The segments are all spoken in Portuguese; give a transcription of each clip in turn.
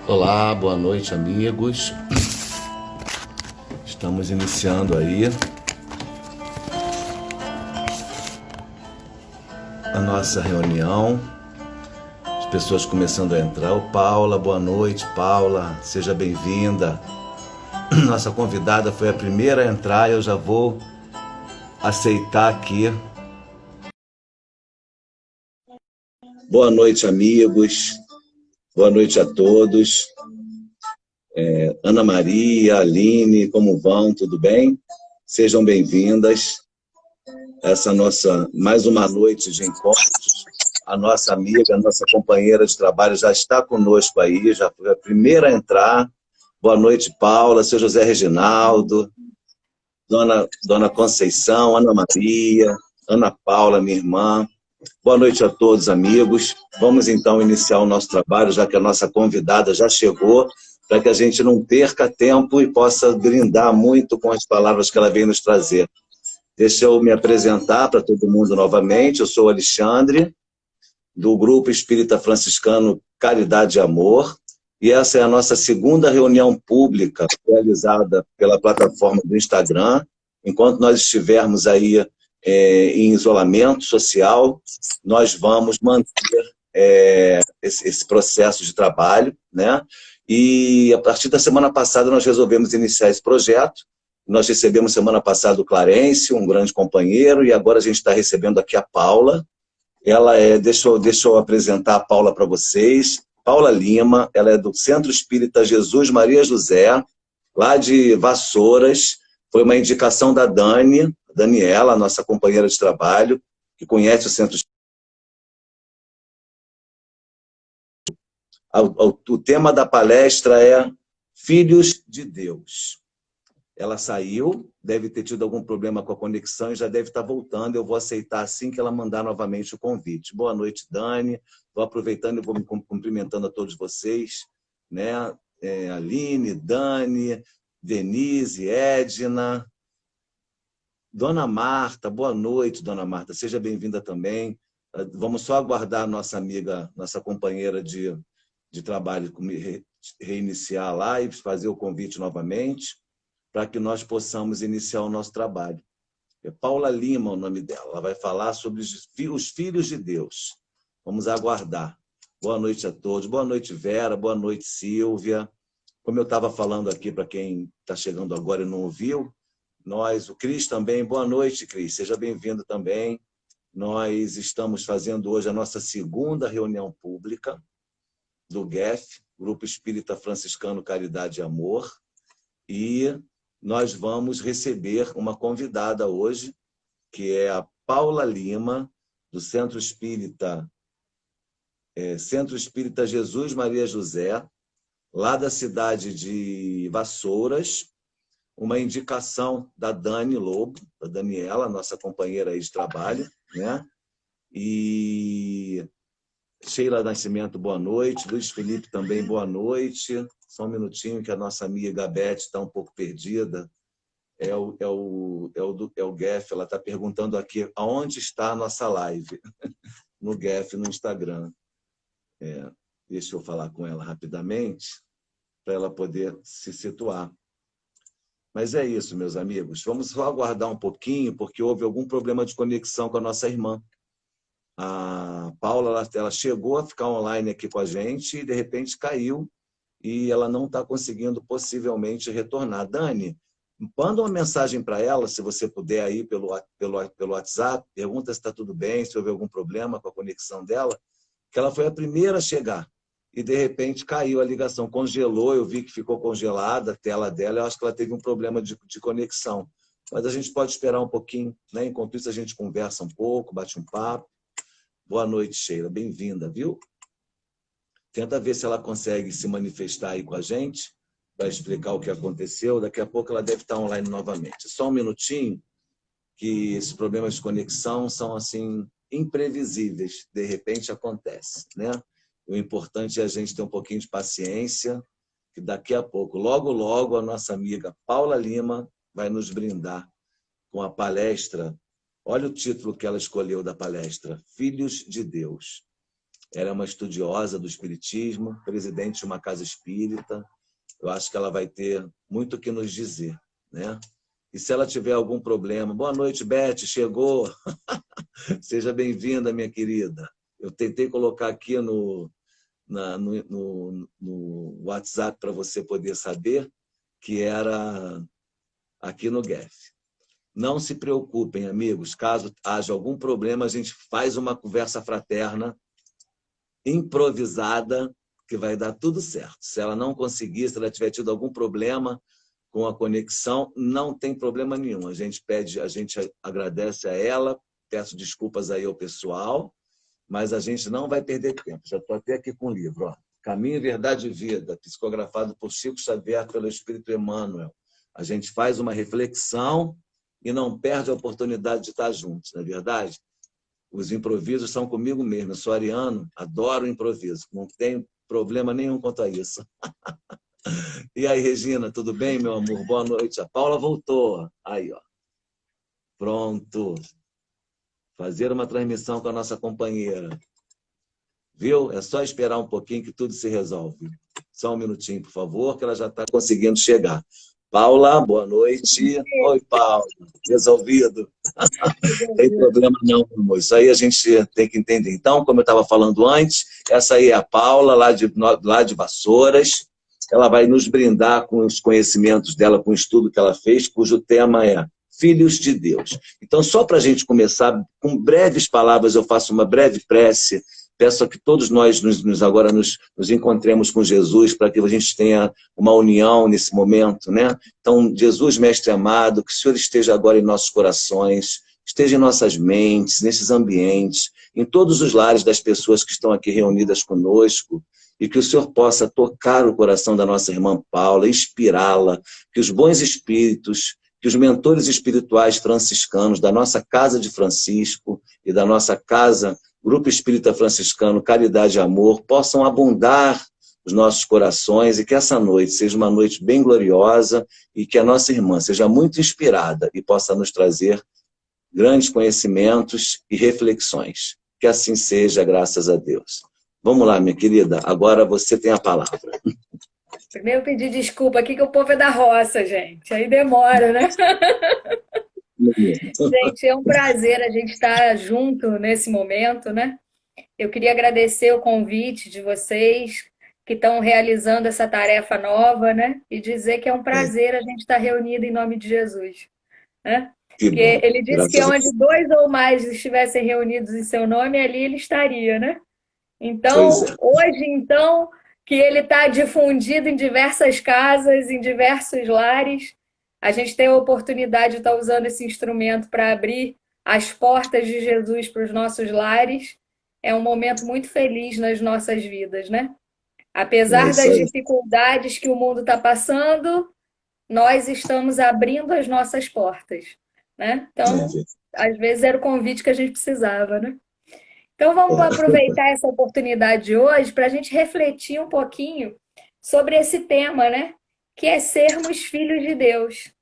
Olá, boa noite, amigos. Estamos iniciando aí a nossa reunião. As pessoas começando a entrar. Paula, boa noite, Paula. Seja bem-vinda. Nossa convidada foi a primeira a entrar. Eu já vou aceitar aqui. Boa noite, amigos. Boa noite a todos. Ana Maria, Aline, como vão? Tudo bem? Sejam bem-vindas. Essa nossa mais uma noite de encontros. A nossa amiga, a nossa companheira de trabalho já está conosco aí, já foi a primeira a entrar. Boa noite, Paula, seu José Reginaldo, Dona Conceição, Ana Maria, Ana Paula, minha irmã. Boa noite a todos, amigos. Vamos então iniciar o nosso trabalho, já que a nossa convidada já chegou, para que a gente não perca tempo e possa brindar muito com as palavras que ela vem nos trazer. Deixa eu me apresentar para todo mundo novamente. Eu sou o Alexandre, do Grupo Espírita Franciscano Caridade e Amor, e essa é a nossa segunda reunião pública realizada pela plataforma do Instagram. Enquanto nós estivermos aí em isolamento social, nós vamos manter esse processo de trabalho, né? E a partir da semana passada nós resolvemos iniciar esse projeto. Nós recebemos semana passada o Clarence, um grande companheiro, e agora a gente está recebendo aqui a Paula. Ela deixa eu apresentar a Paula para vocês. Paula Lima, ela é do Centro Espírita Jesus Maria José, lá de Vassouras. Foi uma indicação da Daniela, nossa companheira de trabalho, que conhece o Centro Espírita. O tema da palestra é Filhos de Deus. Ela saiu, deve ter tido algum problema com a conexão e já deve estar voltando. Eu vou aceitar assim que ela mandar novamente o convite. Boa noite, Dani. Estou aproveitando e vou me cumprimentando a todos vocês, né? Aline, Dani, Denise, Edna, Dona Marta. Boa noite, Dona Marta. Seja bem-vinda também. Vamos só aguardar a nossa amiga, nossa companheira de trabalho reiniciar lá e fazer o convite novamente, para que nós possamos iniciar o nosso trabalho. É Paula Lima o nome dela. Ela vai falar sobre os filhos de Deus. Vamos aguardar. Boa noite a todos. Boa noite, Vera. Boa noite, Silvia. Como eu estava falando aqui, para quem está chegando agora e não ouviu, o Cris também. Boa noite, Cris. Seja bem-vindo também. Nós estamos fazendo hoje a nossa segunda reunião pública do GEF, Grupo Espírita Franciscano Caridade e Amor, e nós vamos receber uma convidada hoje, que é a Paula Lima, do Centro Espírita Jesus Maria José, lá da cidade de Vassouras, uma indicação da Dani Lobo, da Daniela, nossa companheira aí de trabalho, né? E Sheila Nascimento, boa noite. Luiz Felipe também, boa noite. Só um minutinho que a nossa amiga Beth está um pouco perdida. É o GEF, ela está perguntando aqui aonde está a nossa live. No GEF, no Instagram. Deixa eu falar com ela rapidamente, para ela poder se situar. Mas é isso, meus amigos. Vamos só aguardar um pouquinho, porque houve algum problema de conexão com a nossa irmã. A Paula, ela chegou a ficar online aqui com a gente e, de repente, caiu e ela não está conseguindo, possivelmente, retornar. Dani, manda uma mensagem para ela, se você puder, aí pelo WhatsApp, pergunta se está tudo bem, se houve algum problema com a conexão dela, que ela foi a primeira a chegar e, de repente, caiu a ligação, congelou, eu vi que ficou congelada a tela dela, eu acho que ela teve um problema de conexão. Mas a gente pode esperar um pouquinho, né? Enquanto isso, a gente conversa um pouco, bate um papo. Boa noite, Sheila. Bem-vinda, viu? Tenta ver se ela consegue se manifestar aí com a gente para explicar o que aconteceu. Daqui a pouco ela deve estar online novamente. Só um minutinho, que esses problemas de conexão são assim imprevisíveis. De repente acontece, né? O importante é a gente ter um pouquinho de paciência, que daqui a pouco, logo, logo, a nossa amiga Paula Lima vai nos brindar com a palestra. Olha o título que ela escolheu da palestra, Filhos de Deus. Ela é uma estudiosa do espiritismo, presidente de uma casa espírita. Eu acho que ela vai ter muito o que nos dizer, né? E se ela tiver algum problema... Boa noite, Beth, chegou. Seja bem-vinda, minha querida. Eu tentei colocar aqui no WhatsApp para você poder saber que era aqui no GEF. Não se preocupem, amigos. Caso haja algum problema, a gente faz uma conversa fraterna, improvisada, que vai dar tudo certo. Se ela não conseguir, se ela tiver tido algum problema com a conexão, não tem problema nenhum. A gente agradece a ela, peço desculpas aí ao pessoal, mas a gente não vai perder tempo. Já estou até aqui com o livro. Ó. Caminho, Verdade e Vida, psicografado por Chico Xavier pelo Espírito Emmanuel. A gente faz uma reflexão e não perde a oportunidade de estar juntos, não é verdade? Os improvisos são comigo mesmo. Eu sou ariano, adoro improviso. Não tenho problema nenhum quanto a isso. E aí, Regina, tudo bem, meu amor? Boa noite. A Paula voltou. Aí, ó. Pronto. Fazer uma transmissão com a nossa companheira. Viu? É só esperar um pouquinho que tudo se resolve. Só um minutinho, por favor, que ela já está conseguindo chegar. Paula, boa noite. Oi, Paula. Resolvido? Não tem problema não, amor. Isso aí a gente tem que entender. Então, como eu estava falando antes, essa aí é a Paula, lá de Vassouras. Ela vai nos brindar com os conhecimentos dela, com o estudo que ela fez, cujo tema é Filhos de Deus. Então, só para a gente começar, com breves palavras, eu faço uma breve prece. Peço que todos nós agora nos encontremos com Jesus para que a gente tenha uma união nesse momento, né? Então, Jesus, Mestre amado, que o Senhor esteja agora em nossos corações, esteja em nossas mentes, nesses ambientes, em todos os lares das pessoas que estão aqui reunidas conosco, e que o Senhor possa tocar o coração da nossa irmã Paula, inspirá-la, que os bons espíritos, que os mentores espirituais franciscanos da nossa Casa de Francisco e da nossa casa Grupo Espírita Franciscano Caridade e Amor possam abundar os nossos corações e que essa noite seja uma noite bem gloriosa e que a nossa irmã seja muito inspirada e possa nos trazer grandes conhecimentos e reflexões. Que assim seja, graças a Deus. Vamos lá, minha querida, agora você tem a palavra. Primeiro pedir desculpa aqui que o povo é da roça, gente. Aí demora, né? Gente, é um prazer a gente estar junto nesse momento, né? Eu queria agradecer o convite de vocês que estão realizando essa tarefa nova, né? E dizer que é um prazer a gente estar reunido em nome de Jesus, né? Que Porque bom. ele disse que Graças a onde Deus. 2 ou mais estivessem reunidos em seu nome, ali ele estaria, né? Pois Então, é. hoje, então, que ele está difundido em diversas casas, em diversos lares, a gente tem a oportunidade de estar usando esse instrumento para abrir as portas de Jesus para os nossos lares. É um momento muito feliz nas nossas vidas, né? É Apesar isso das aí. dificuldades que o mundo está passando, nós estamos abrindo as nossas portas, né? É, Então, às vezes era o convite que a gente precisava, né? Então, vamos é. aproveitar essa oportunidade de hoje para a gente refletir um pouquinho sobre esse tema, né? Que é sermos filhos de Deus.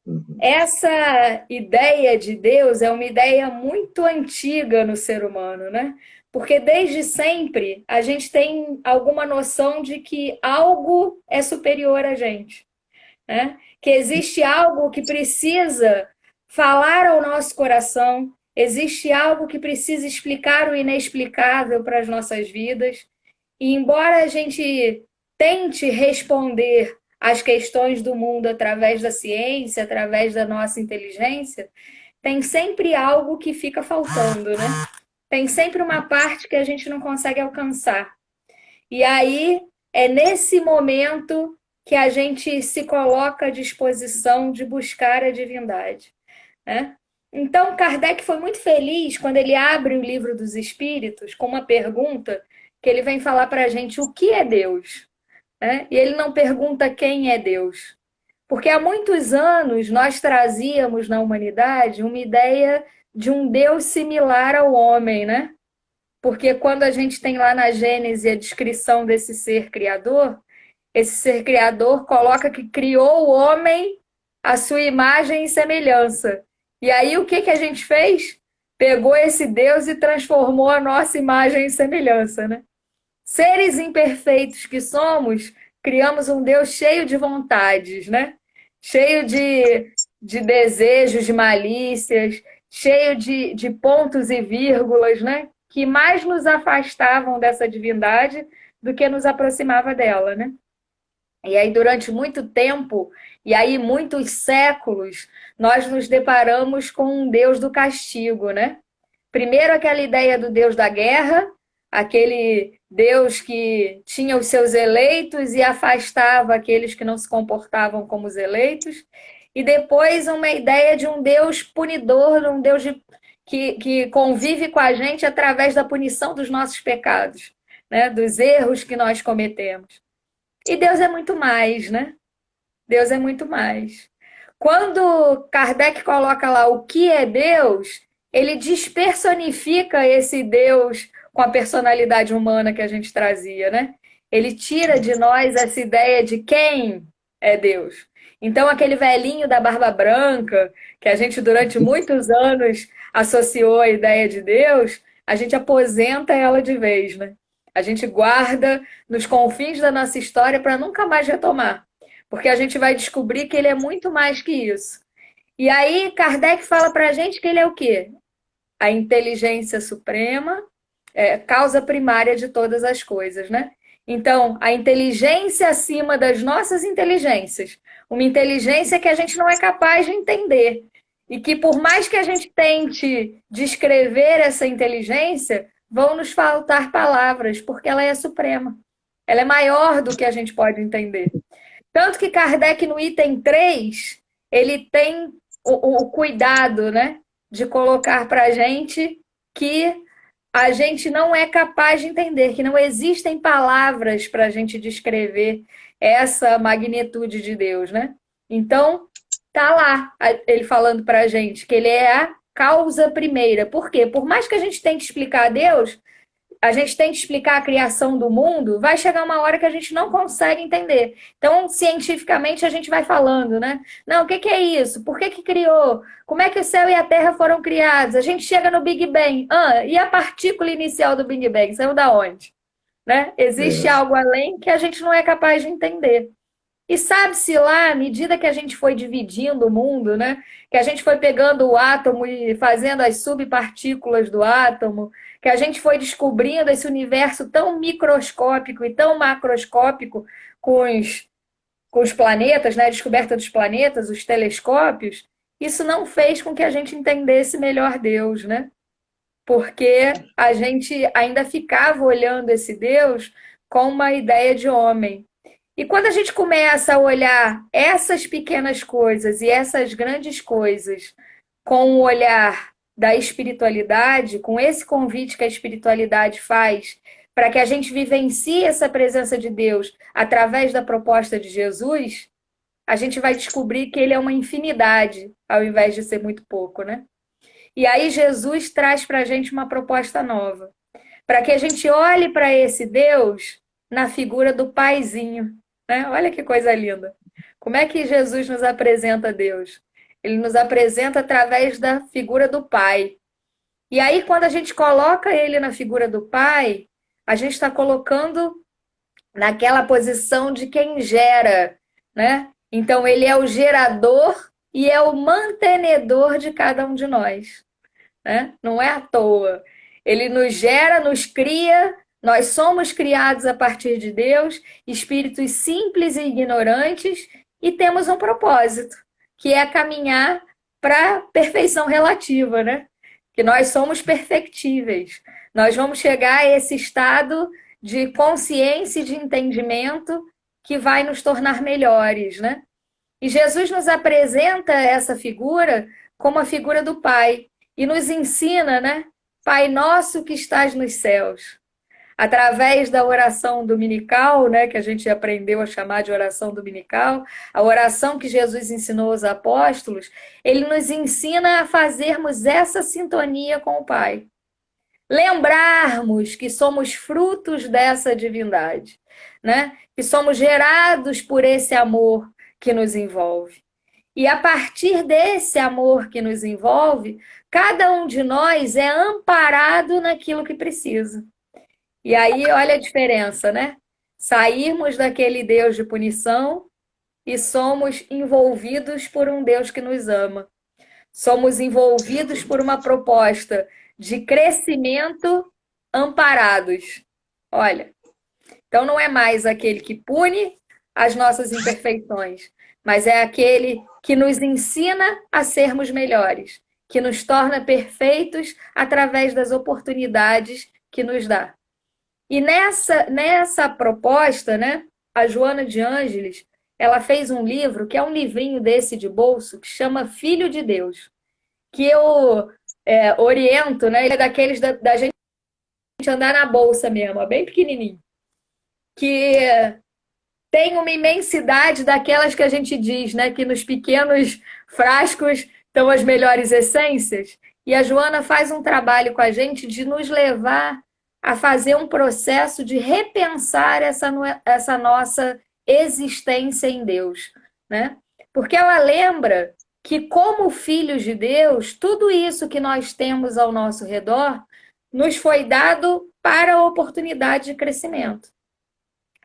Uhum. Essa ideia de Deus é uma ideia muito antiga no ser humano, né? Porque desde sempre a gente tem alguma noção de que algo é superior a gente, né? Que existe algo que precisa falar ao nosso coração, existe algo que precisa explicar o inexplicável para as nossas vidas. E embora a gente tente responder às questões do mundo através da ciência, através da nossa inteligência, tem sempre algo que fica faltando, né? Tem sempre uma parte que a gente não consegue alcançar. E aí é nesse momento que a gente se coloca à disposição de buscar a divindade, né? Então, Kardec foi muito feliz quando ele abre o Livro dos Espíritos com uma pergunta que ele vem falar para a gente o que é Deus, né? E ele não pergunta quem é Deus, porque há muitos anos nós trazíamos na humanidade uma ideia de um Deus similar ao homem, né? Porque quando a gente tem lá na Gênese a descrição desse ser criador, esse ser criador coloca que criou o homem à sua imagem e semelhança. E aí o que a gente fez? pegou esse Deus e transformou a nossa imagem e semelhança, né? Seres imperfeitos que somos, criamos um Deus cheio de vontades, né? Cheio de desejos, de malícias, cheio de pontos e vírgulas, né? Que mais nos afastavam dessa divindade do que nos aproximava dela, né? E aí, durante muito tempo, e aí muitos séculos, nós nos deparamos com um Deus do castigo, né? Primeiro aquela ideia do Deus da guerra, aquele Deus que tinha os seus eleitos e afastava aqueles que não se comportavam como os eleitos. E depois uma ideia de um Deus punidor, um Deus que convive com a gente através da punição dos nossos pecados, né? Dos erros que nós cometemos. E Deus é muito mais, né? Deus é muito mais. Quando Kardec coloca lá o que é Deus, ele despersonifica esse Deus com a personalidade humana que a gente trazia, né? Ele tira de nós essa ideia de quem é Deus. Então, aquele velhinho da barba branca, que a gente durante muitos anos associou à ideia de Deus, a gente aposenta ela de vez, né? A gente guarda nos confins da nossa história para nunca mais retomar. Porque a gente vai descobrir que ele é muito mais que isso. E aí, Kardec fala para a gente que ele é o quê? A inteligência suprema, causa primária de todas as coisas, né? Então, a inteligência acima das nossas inteligências. Uma inteligência que a gente não é capaz de entender. E que, por mais que a gente tente descrever essa inteligência, vão nos faltar palavras, porque ela é suprema. Ela é maior do que a gente pode entender. Tanto que Kardec, no item 3, ele tem o cuidado, né, de colocar para a gente que a gente não é capaz de entender, que não existem palavras para a gente descrever essa magnitude de Deus, né? Então, tá lá ele falando para a gente que ele é a causa primeira. Por quê? Por mais que a gente tente explicar a Deus, a gente tem que explicar a criação do mundo, vai chegar uma hora que a gente não consegue entender. Então, cientificamente, a gente vai falando, né? Não, o que é isso? Por que criou? Como é que o céu e a terra foram criados? A gente chega no Big Bang. E a partícula inicial do Big Bang? Saiu da onde? Né? Existe algo além que a gente não é capaz de entender. E sabe-se lá, à medida que a gente foi dividindo o mundo, né? Que a gente foi pegando o átomo e fazendo as subpartículas do átomo, que a gente foi descobrindo esse universo tão microscópico e tão macroscópico com os planetas, né? A descoberta dos planetas, os telescópios, isso não fez com que a gente entendesse melhor Deus, né? Porque a gente ainda ficava olhando esse Deus com uma ideia de homem. E quando a gente começa a olhar essas pequenas coisas e essas grandes coisas com o olhar da espiritualidade, com esse convite que a espiritualidade faz para que a gente vivencie essa presença de Deus através da proposta de Jesus, a gente vai descobrir que ele é uma infinidade, ao invés de ser muito pouco, né? E aí Jesus traz para a gente uma proposta nova, para que a gente olhe para esse Deus na figura do paizinho. Né? Olha que coisa linda. Como é que Jesus nos apresenta Deus? Ele nos apresenta através da figura do Pai. E aí, quando a gente coloca ele na figura do Pai, a gente está colocando naquela posição de quem gera, né? Então, ele é o gerador e é o mantenedor de cada um de nós. Né? Não é à toa. Ele nos gera, nos cria. Nós somos criados a partir de Deus, espíritos simples e ignorantes, e temos um propósito, que é caminhar para a perfeição relativa, né? Que nós somos perfectíveis. Nós vamos chegar a esse estado de consciência e de entendimento que vai nos tornar melhores, né? E Jesus nos apresenta essa figura como a figura do Pai, e nos ensina, né? Pai nosso que estás nos céus. Através da oração dominical, né, que a gente aprendeu a chamar de oração dominical, a oração que Jesus ensinou aos apóstolos, ele nos ensina a fazermos essa sintonia com o Pai. Lembrarmos que somos frutos dessa divindade, né? Que somos gerados por esse amor que nos envolve. E a partir desse amor que nos envolve, cada um de nós é amparado naquilo que precisa. E aí, olha a diferença, né? Sairmos daquele Deus de punição e somos envolvidos por um Deus que nos ama. Somos envolvidos por uma proposta de crescimento amparados. Olha, então não é mais aquele que pune as nossas imperfeições, mas é aquele que nos ensina a sermos melhores, que nos torna perfeitos através das oportunidades que nos dá. E nessa proposta, né, a Joana de Ângeles, ela fez um livro, que é um livrinho desse de bolso, que chama Filho de Deus, que eu oriento, né, ele é daqueles da gente andar na bolsa mesmo, é bem pequenininho, que tem uma imensidade daquelas que a gente diz, né, que nos pequenos frascos estão as melhores essências, e a Joana faz um trabalho com a gente de nos levar a fazer um processo de repensar essa nossa existência em Deus, né? Porque ela lembra que, como filhos de Deus, tudo isso que nós temos ao nosso redor nos foi dado para a oportunidade de crescimento.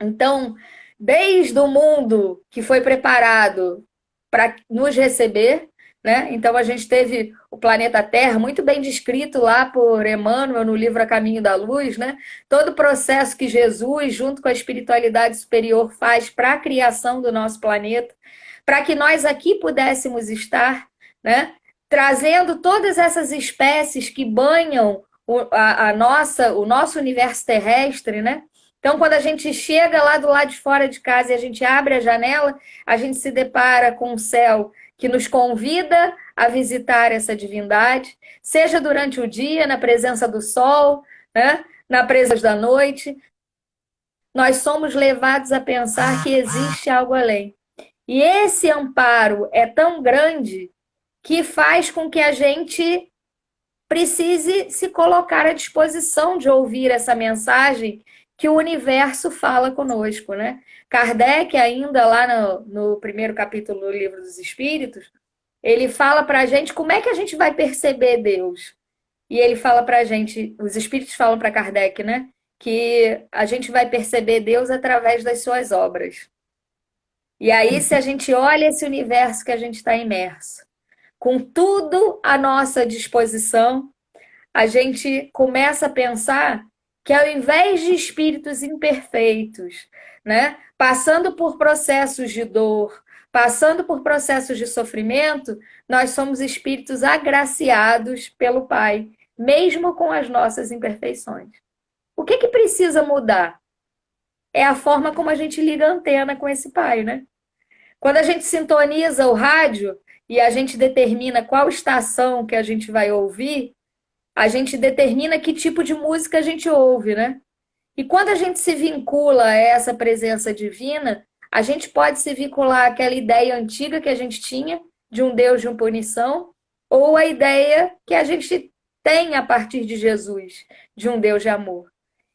Então, desde o mundo que foi preparado para nos receber, né? Então, a gente teve o planeta Terra, muito bem descrito lá por Emmanuel no livro A Caminho da Luz, né? Todo o processo que Jesus, junto com a espiritualidade superior, faz para a criação do nosso planeta, para que nós aqui pudéssemos estar, né? Trazendo todas essas espécies que banham o nosso universo terrestre, né? Então, quando a gente chega lá do lado de fora de casa e a gente abre a janela, a gente se depara com um céu que nos convida a visitar essa divindade, seja durante o dia, na presença do sol, né? Na presença da noite. Nós somos levados a pensar que existe algo além. E esse amparo é tão grande que faz com que a gente precise se colocar à disposição de ouvir essa mensagem que o universo fala conosco, né? Kardec, ainda lá no primeiro capítulo do Livro dos Espíritos, ele fala para a gente como é que a gente vai perceber Deus. E ele fala para a gente, os Espíritos falam para Kardec, né? Que a gente vai perceber Deus através das suas obras. E aí, se a gente olha esse universo que a gente está imerso, com tudo à nossa disposição, a gente começa a pensar que ao invés de espíritos imperfeitos, né, passando por processos de dor, passando por processos de sofrimento, nós somos espíritos agraciados pelo Pai, mesmo com as nossas imperfeições. O que precisa mudar? É a forma como a gente liga a antena com esse Pai, né? Quando a gente sintoniza o rádio e a gente determina qual estação que a gente vai ouvir, a gente determina que tipo de música a gente ouve, né? E quando a gente se vincula a essa presença divina, a gente pode se vincular àquela ideia antiga que a gente tinha de um Deus de uma punição, ou a ideia que a gente tem a partir de Jesus, de um Deus de amor.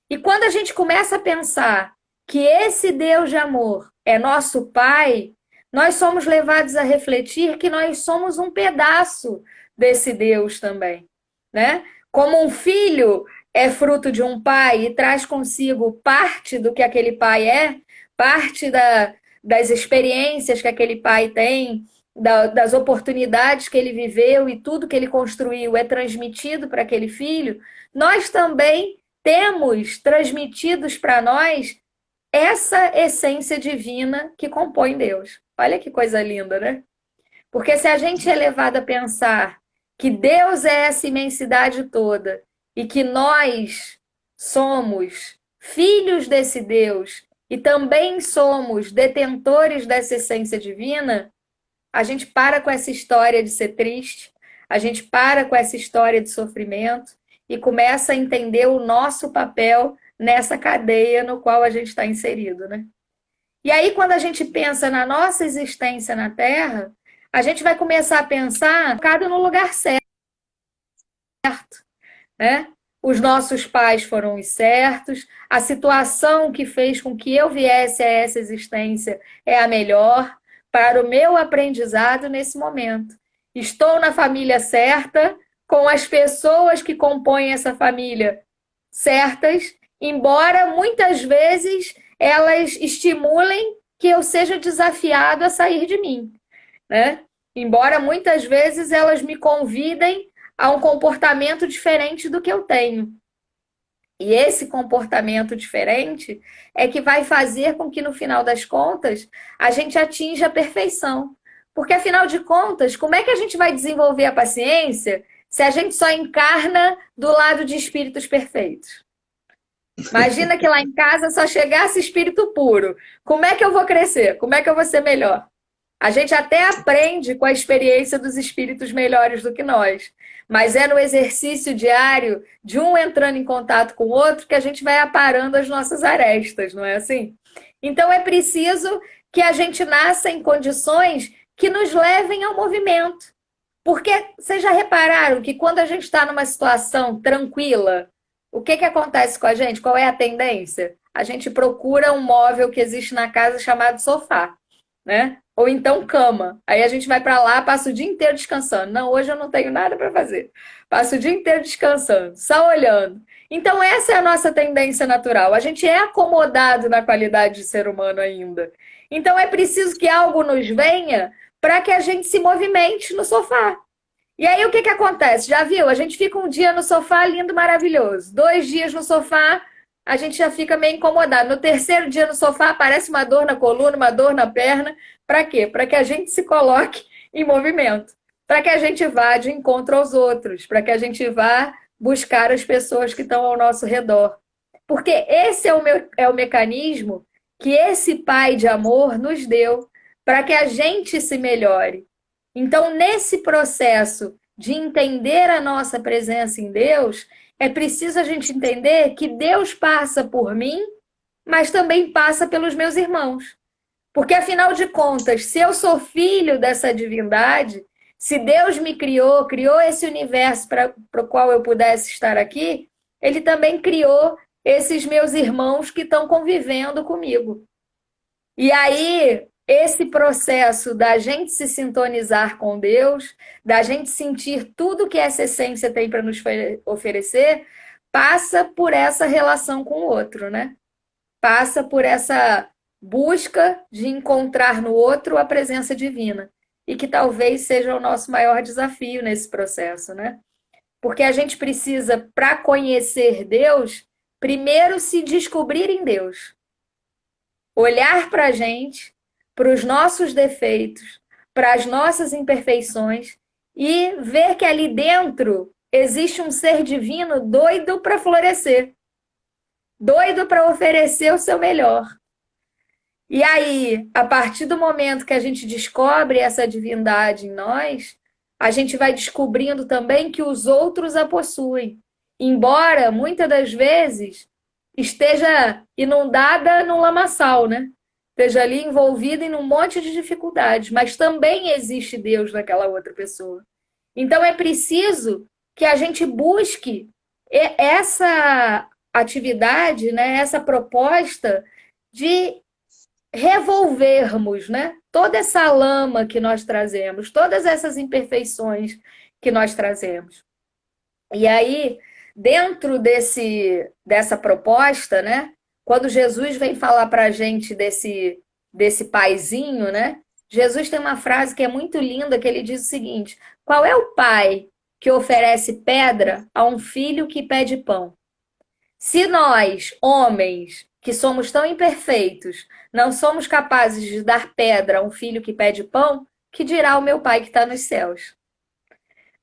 E quando a gente começa a pensar que esse Deus de amor é nosso Pai, nós somos levados a refletir que nós somos um pedaço desse Deus também, né? Como um filho é fruto de um pai e traz consigo parte do que aquele pai é, parte das experiências que aquele pai tem, das oportunidades que ele viveu e tudo que ele construiu é transmitido para aquele filho, nós também temos transmitidos para nós essa essência divina que compõe Deus. Olha que coisa linda, né? Porque se a gente é levado a pensar que Deus é essa imensidade toda e que nós somos filhos desse Deus e também somos detentores dessa essência divina, a gente para com essa história de ser triste, a gente para com essa história de sofrimento e começa a entender o nosso papel nessa cadeia no qual a gente está inserido, né? E aí, quando a gente pensa na nossa existência na Terra, a gente vai começar a pensar cada no lugar certo, né? Os nossos pais foram os certos, a situação que fez com que eu viesse a essa existência é a melhor para o meu aprendizado nesse momento. Estou na família certa, com as pessoas que compõem essa família certas, embora muitas vezes elas estimulem que eu seja desafiado a sair de mim, né? Embora muitas vezes elas me convidem a um comportamento diferente do que eu tenho. E esse comportamento diferente é que vai fazer com que, no final das contas, a gente atinja a perfeição. Porque, afinal de contas, como é que a gente vai desenvolver a paciência se a gente só encarna do lado de espíritos perfeitos? Imagina que lá em casa só chegasse espírito puro. Como é que eu vou crescer? Como é que eu vou ser melhor? A gente até aprende com a experiência dos espíritos melhores do que nós, mas é no exercício diário de um entrando em contato com o outro que a gente vai aparando as nossas arestas, não é assim? Então é preciso que a gente nasça em condições que nos levem ao movimento. Porque vocês já repararam que quando a gente está numa situação tranquila, o que acontece com a gente? Qual é a tendência? A gente procura um móvel que existe na casa chamado sofá, né? Ou então cama. Aí a gente vai para lá, passa o dia inteiro descansando. Não, hoje eu não tenho nada para fazer. Passo o dia inteiro descansando, só olhando. Então essa é a nossa tendência natural. A gente é acomodado na qualidade de ser humano ainda. Então é preciso que algo nos venha para que a gente se movimente no sofá. E aí o que acontece? Já viu? A gente fica um dia no sofá lindo, maravilhoso. 2 dias no sofá, a gente já fica meio incomodado. No 3º dia no sofá, aparece uma dor na coluna, uma dor na perna. Para quê? Para que a gente se coloque em movimento. Para que a gente vá de encontro aos outros. Para que a gente vá buscar as pessoas que estão ao nosso redor. Porque esse é o mecanismo que esse Pai de amor nos deu para que a gente se melhore. Então, nesse processo de entender a nossa presença em Deus, é preciso a gente entender que Deus passa por mim, mas também passa pelos meus irmãos. Porque, afinal de contas, se eu sou filho dessa divindade, se Deus me criou esse universo para o qual eu pudesse estar aqui, Ele também criou esses meus irmãos que estão convivendo comigo. E aí, esse processo da gente se sintonizar com Deus, da gente sentir tudo que essa essência tem para nos oferecer, passa por essa relação com o outro, né? Passa por essa busca de encontrar no outro a presença divina. E que talvez seja o nosso maior desafio nesse processo, né? Porque a gente precisa, para conhecer Deus, primeiro se descobrir em Deus. Olhar para a gente, para os nossos defeitos, para as nossas imperfeições e ver que ali dentro existe um ser divino doido para florescer, doido para oferecer o seu melhor. E aí, a partir do momento que a gente descobre essa divindade em nós, a gente vai descobrindo também que os outros a possuem. Embora, muitas das vezes, esteja inundada num lamaçal, né? Esteja ali envolvida em um monte de dificuldades, mas também existe Deus naquela outra pessoa. Então é preciso que a gente busque essa atividade, né? Essa proposta de revolvermos, né? Toda essa lama que nós trazemos, todas essas imperfeições que nós trazemos. E aí, dentro dessa proposta, né? Quando Jesus vem falar para a gente desse paizinho, né? Jesus tem uma frase que é muito linda, que ele diz o seguinte: qual é o pai que oferece pedra a um filho que pede pão? Se nós, homens, que somos tão imperfeitos, não somos capazes de dar pedra a um filho que pede pão, que dirá o meu pai que está nos céus?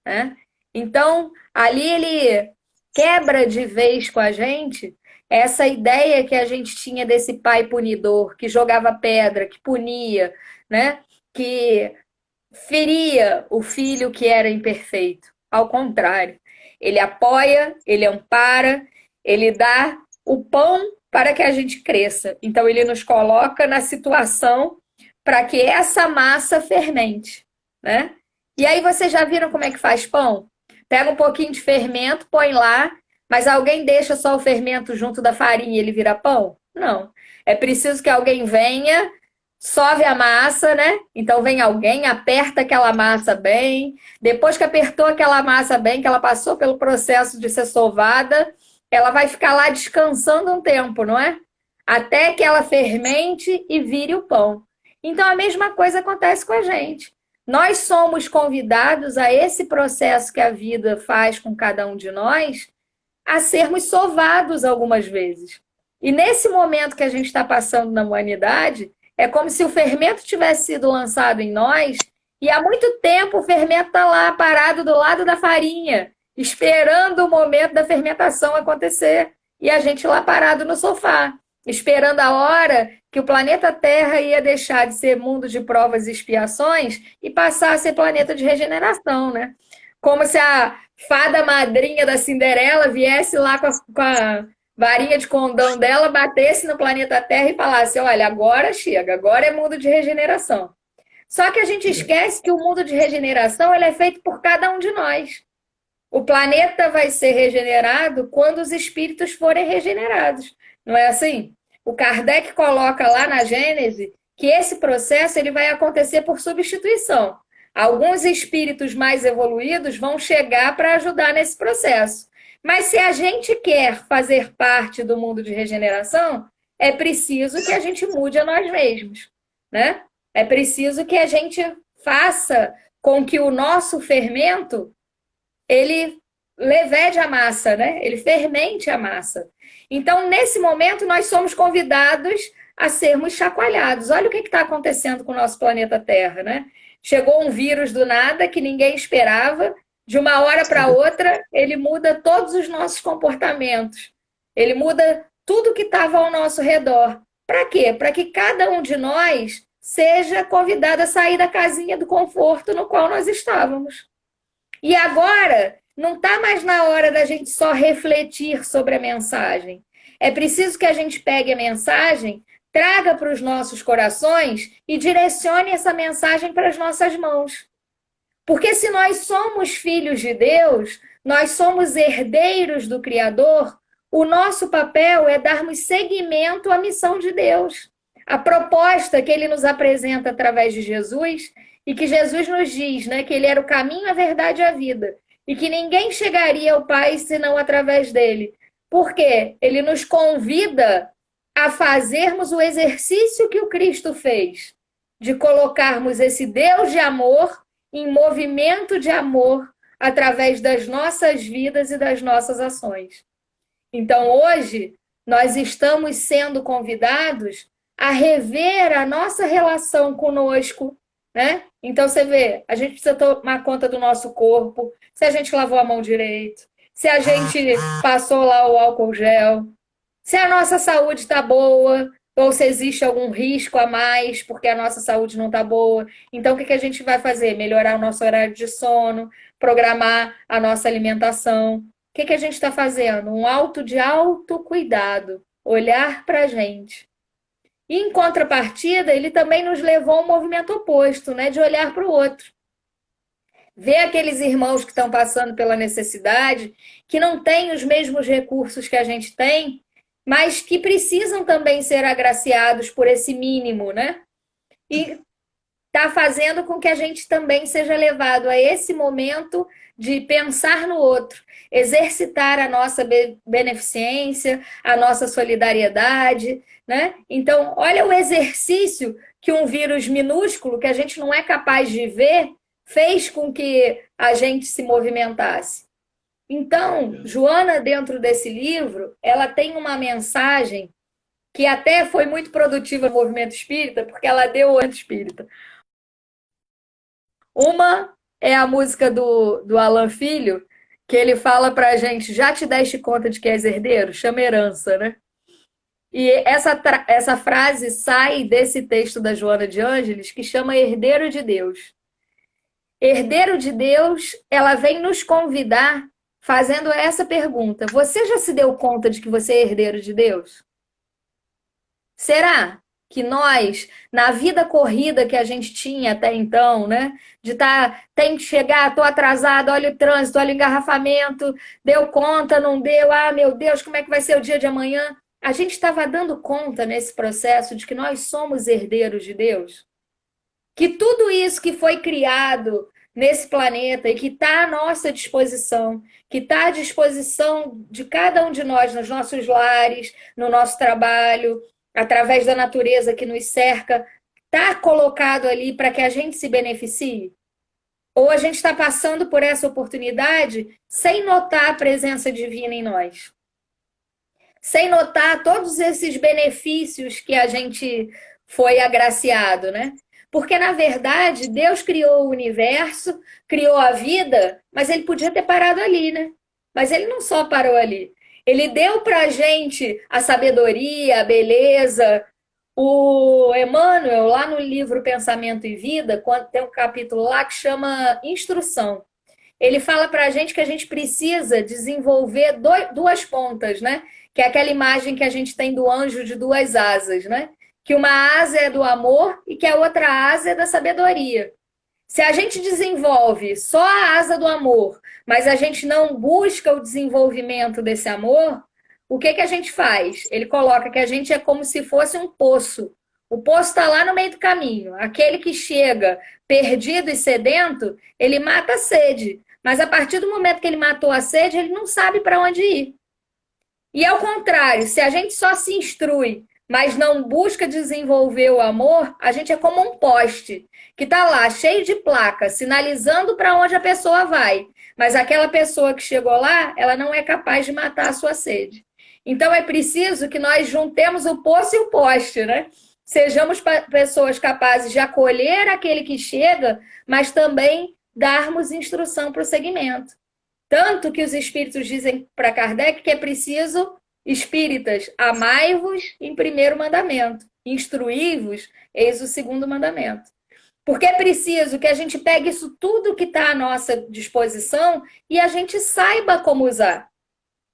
Né? Então, ali ele quebra de vez com a gente essa ideia que a gente tinha desse pai punidor, que jogava pedra, que punia, né? Que feria o filho que era imperfeito. Ao contrário, ele apoia, ele ampara, ele dá o pão para que a gente cresça. Então, ele nos coloca na situação para que essa massa fermente, né? E aí, vocês já viram como é que faz pão? Pega um pouquinho de fermento, põe lá, mas alguém deixa só o fermento junto da farinha e ele vira pão? Não. É preciso que alguém venha, Sove a massa, né? Então vem alguém, aperta aquela massa bem. Depois que apertou aquela massa bem, que ela passou pelo processo de ser sovada, ela vai ficar lá descansando um tempo, não é? Até que ela fermente e vire o pão. Então a mesma coisa acontece com a gente. Nós somos convidados a esse processo que a vida faz com cada um de nós, a sermos sovados algumas vezes. E nesse momento que a gente está passando na humanidade, é como se o fermento tivesse sido lançado em nós e há muito tempo o fermento está lá parado do lado da farinha, esperando o momento da fermentação acontecer. E a gente lá parado no sofá, esperando a hora que o planeta Terra ia deixar de ser mundo de provas e expiações e passar a ser planeta de regeneração, né? Como se a fada madrinha da Cinderela viesse lá com a varinha de condão dela, batesse no planeta Terra e falasse: olha, agora chega, agora é mundo de regeneração. Só que a gente esquece que o mundo de regeneração ele é feito por cada um de nós. O planeta vai ser regenerado quando os espíritos forem regenerados. Não é assim? O Kardec coloca lá na Gênese que esse processo ele vai acontecer por substituição. Alguns espíritos mais evoluídos vão chegar para ajudar nesse processo. Mas se a gente quer fazer parte do mundo de regeneração, é preciso que a gente mude a nós mesmos, né? É preciso que a gente faça com que o nosso fermento ele levede a massa, né? Ele fermente a massa. Então, nesse momento, nós somos convidados a sermos chacoalhados. Olha o que está acontecendo com o nosso planeta Terra, né? Chegou um vírus do nada que ninguém esperava. De uma hora para outra, ele muda todos os nossos comportamentos. Ele muda tudo que estava ao nosso redor. Para quê? Para que cada um de nós seja convidado a sair da casinha do conforto no qual nós estávamos. E agora, não está mais na hora da gente só refletir sobre a mensagem. É preciso que a gente pegue a mensagem, traga para os nossos corações e direcione essa mensagem para as nossas mãos. Porque se nós somos filhos de Deus, nós somos herdeiros do Criador, o nosso papel é darmos seguimento à missão de Deus. A proposta que ele nos apresenta através de Jesus, e que Jesus nos diz, né, que ele era o caminho, a verdade e a vida, e que ninguém chegaria ao Pai senão através dele. Por quê? Ele nos convida a fazermos o exercício que o Cristo fez, de colocarmos esse Deus de amor em movimento de amor através das nossas vidas e das nossas ações. Então, hoje, nós estamos sendo convidados a rever a nossa relação conosco, né? Então, você vê, a gente precisa tomar conta do nosso corpo, se a gente lavou a mão direito, se a gente passou lá o álcool gel, se a nossa saúde está boa, ou se existe algum risco a mais porque a nossa saúde não está boa. Então, o que a gente vai fazer? Melhorar o nosso horário de sono, programar a nossa alimentação. O que a gente está fazendo? Um auto de autocuidado, olhar para a gente. E, em contrapartida, ele também nos levou a um movimento oposto, né? De olhar para o outro. Ver aqueles irmãos que estão passando pela necessidade, que não têm os mesmos recursos que a gente tem, mas que precisam também ser agraciados por esse mínimo, né? E está fazendo com que a gente também seja levado a esse momento de pensar no outro, exercitar a nossa beneficência, a nossa solidariedade, né? Então, olha o exercício que um vírus minúsculo, que a gente não é capaz de ver, fez com que a gente se movimentasse. Então, Joana, dentro desse livro, ela tem uma mensagem que até foi muito produtiva no movimento espírita, porque ela deu o anti-espírita. Uma é a música do Alan Filho, que ele fala pra gente: já te deste conta de que és herdeiro? Chama herança, né? E essa frase sai desse texto da Joana de Ângeles, que chama Herdeiro de Deus. Herdeiro de Deus, ela vem nos convidar fazendo essa pergunta: você já se deu conta de que você é herdeiro de Deus? Será que nós, na vida corrida que a gente tinha até então, né? De tem que chegar, estou atrasado, olha o trânsito, olha o engarrafamento, deu conta, não deu, ah, meu Deus, como é que vai ser o dia de amanhã? a gente estava dando conta nesse processo de que nós somos herdeiros de Deus? Que tudo isso que foi criado nesse planeta e que está à nossa disposição, que está à disposição de cada um de nós, nos nossos lares, no nosso trabalho, através da natureza que nos cerca, está colocado ali para que a gente se beneficie? Ou a gente está passando por essa oportunidade sem notar a presença divina em nós? Sem notar todos esses benefícios que a gente foi agraciado, né? Porque, na verdade, Deus criou o universo, criou a vida, mas ele podia ter parado ali, né? Mas ele não só parou ali. Ele deu para a gente a sabedoria, a beleza. O Emmanuel, lá no livro Pensamento e Vida, tem um capítulo lá que chama Instrução. Ele fala para a gente que a gente precisa desenvolver duas pontas, né? Que é aquela imagem que a gente tem do anjo de duas asas, né? Que uma asa é do amor e que a outra asa é da sabedoria. Se a gente desenvolve só a asa do amor, mas a gente não busca o desenvolvimento desse amor, o que a gente faz? Ele coloca que a gente é como se fosse um poço. O poço está lá no meio do caminho. Aquele que chega perdido e sedento, ele mata a sede. Mas a partir do momento que ele matou a sede, ele não sabe para onde ir. E ao contrário, se a gente só se instrui, mas não busca desenvolver o amor, a gente é como um poste que está lá, cheio de placa, sinalizando para onde a pessoa vai. Mas aquela pessoa que chegou lá, ela não é capaz de matar a sua sede. Então é preciso que nós juntemos o poço e o poste, né? Sejamos pessoas capazes de acolher aquele que chega, mas também darmos instrução para o segmento. Tanto que os espíritos dizem para Kardec que é preciso, espíritas, amai-vos em primeiro mandamento, instruí-vos, eis o segundo mandamento. Porque é preciso que a gente pegue isso tudo que está à nossa disposição e a gente saiba como usar.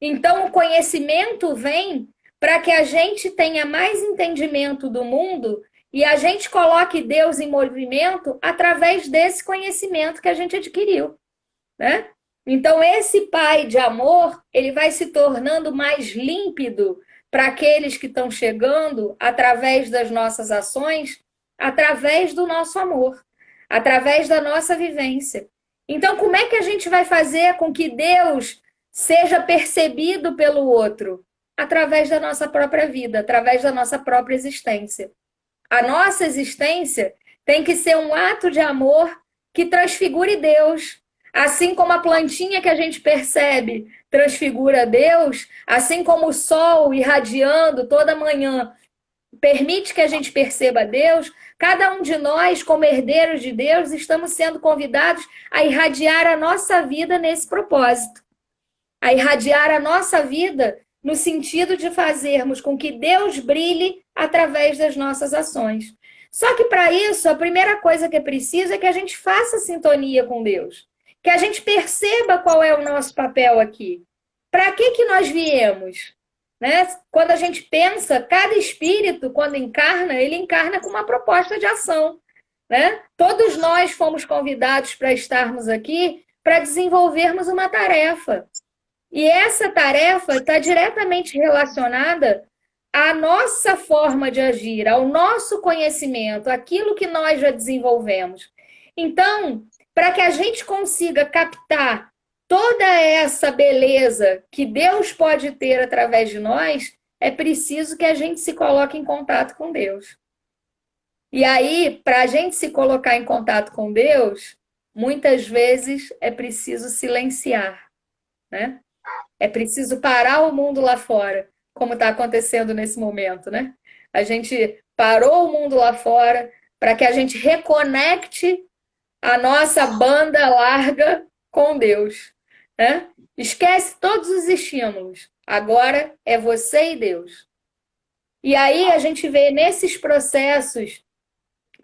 Então, o conhecimento vem para que a gente tenha mais entendimento do mundo e a gente coloque Deus em movimento através desse conhecimento que a gente adquiriu, né? Então, esse Pai de amor, ele vai se tornando mais límpido para aqueles que estão chegando através das nossas ações, através do nosso amor, através da nossa vivência. Então, como é que a gente vai fazer com que Deus seja percebido pelo outro? Através da nossa própria vida, através da nossa própria existência. A nossa existência tem que ser um ato de amor que transfigure Deus. Assim como a plantinha que a gente percebe transfigura Deus, assim como o sol irradiando toda manhã permite que a gente perceba Deus, cada um de nós, como herdeiros de Deus, estamos sendo convidados a irradiar a nossa vida nesse propósito. A irradiar a nossa vida no sentido de fazermos com que Deus brilhe através das nossas ações. Só que para isso, a primeira coisa que é preciso é que a gente faça sintonia com Deus. Que a gente perceba qual é o nosso papel aqui. Para que nós viemos? Né? Quando a gente pensa, cada espírito, quando encarna, ele encarna com uma proposta de ação. Né? Todos nós fomos convidados para estarmos aqui para desenvolvermos uma tarefa. E essa tarefa está diretamente relacionada à nossa forma de agir, ao nosso conhecimento, aquilo que nós já desenvolvemos. Então, para que a gente consiga captar toda essa beleza que Deus pode ter através de nós, é preciso que a gente se coloque em contato com Deus. E aí, para a gente se colocar em contato com Deus, muitas vezes é preciso silenciar, né? É preciso parar o mundo lá fora, como está acontecendo nesse momento, né? A gente parou o mundo lá fora para que a gente reconecte a nossa banda larga com Deus, né? Esquece todos os estímulos. Agora é você e Deus. E aí a gente vê nesses processos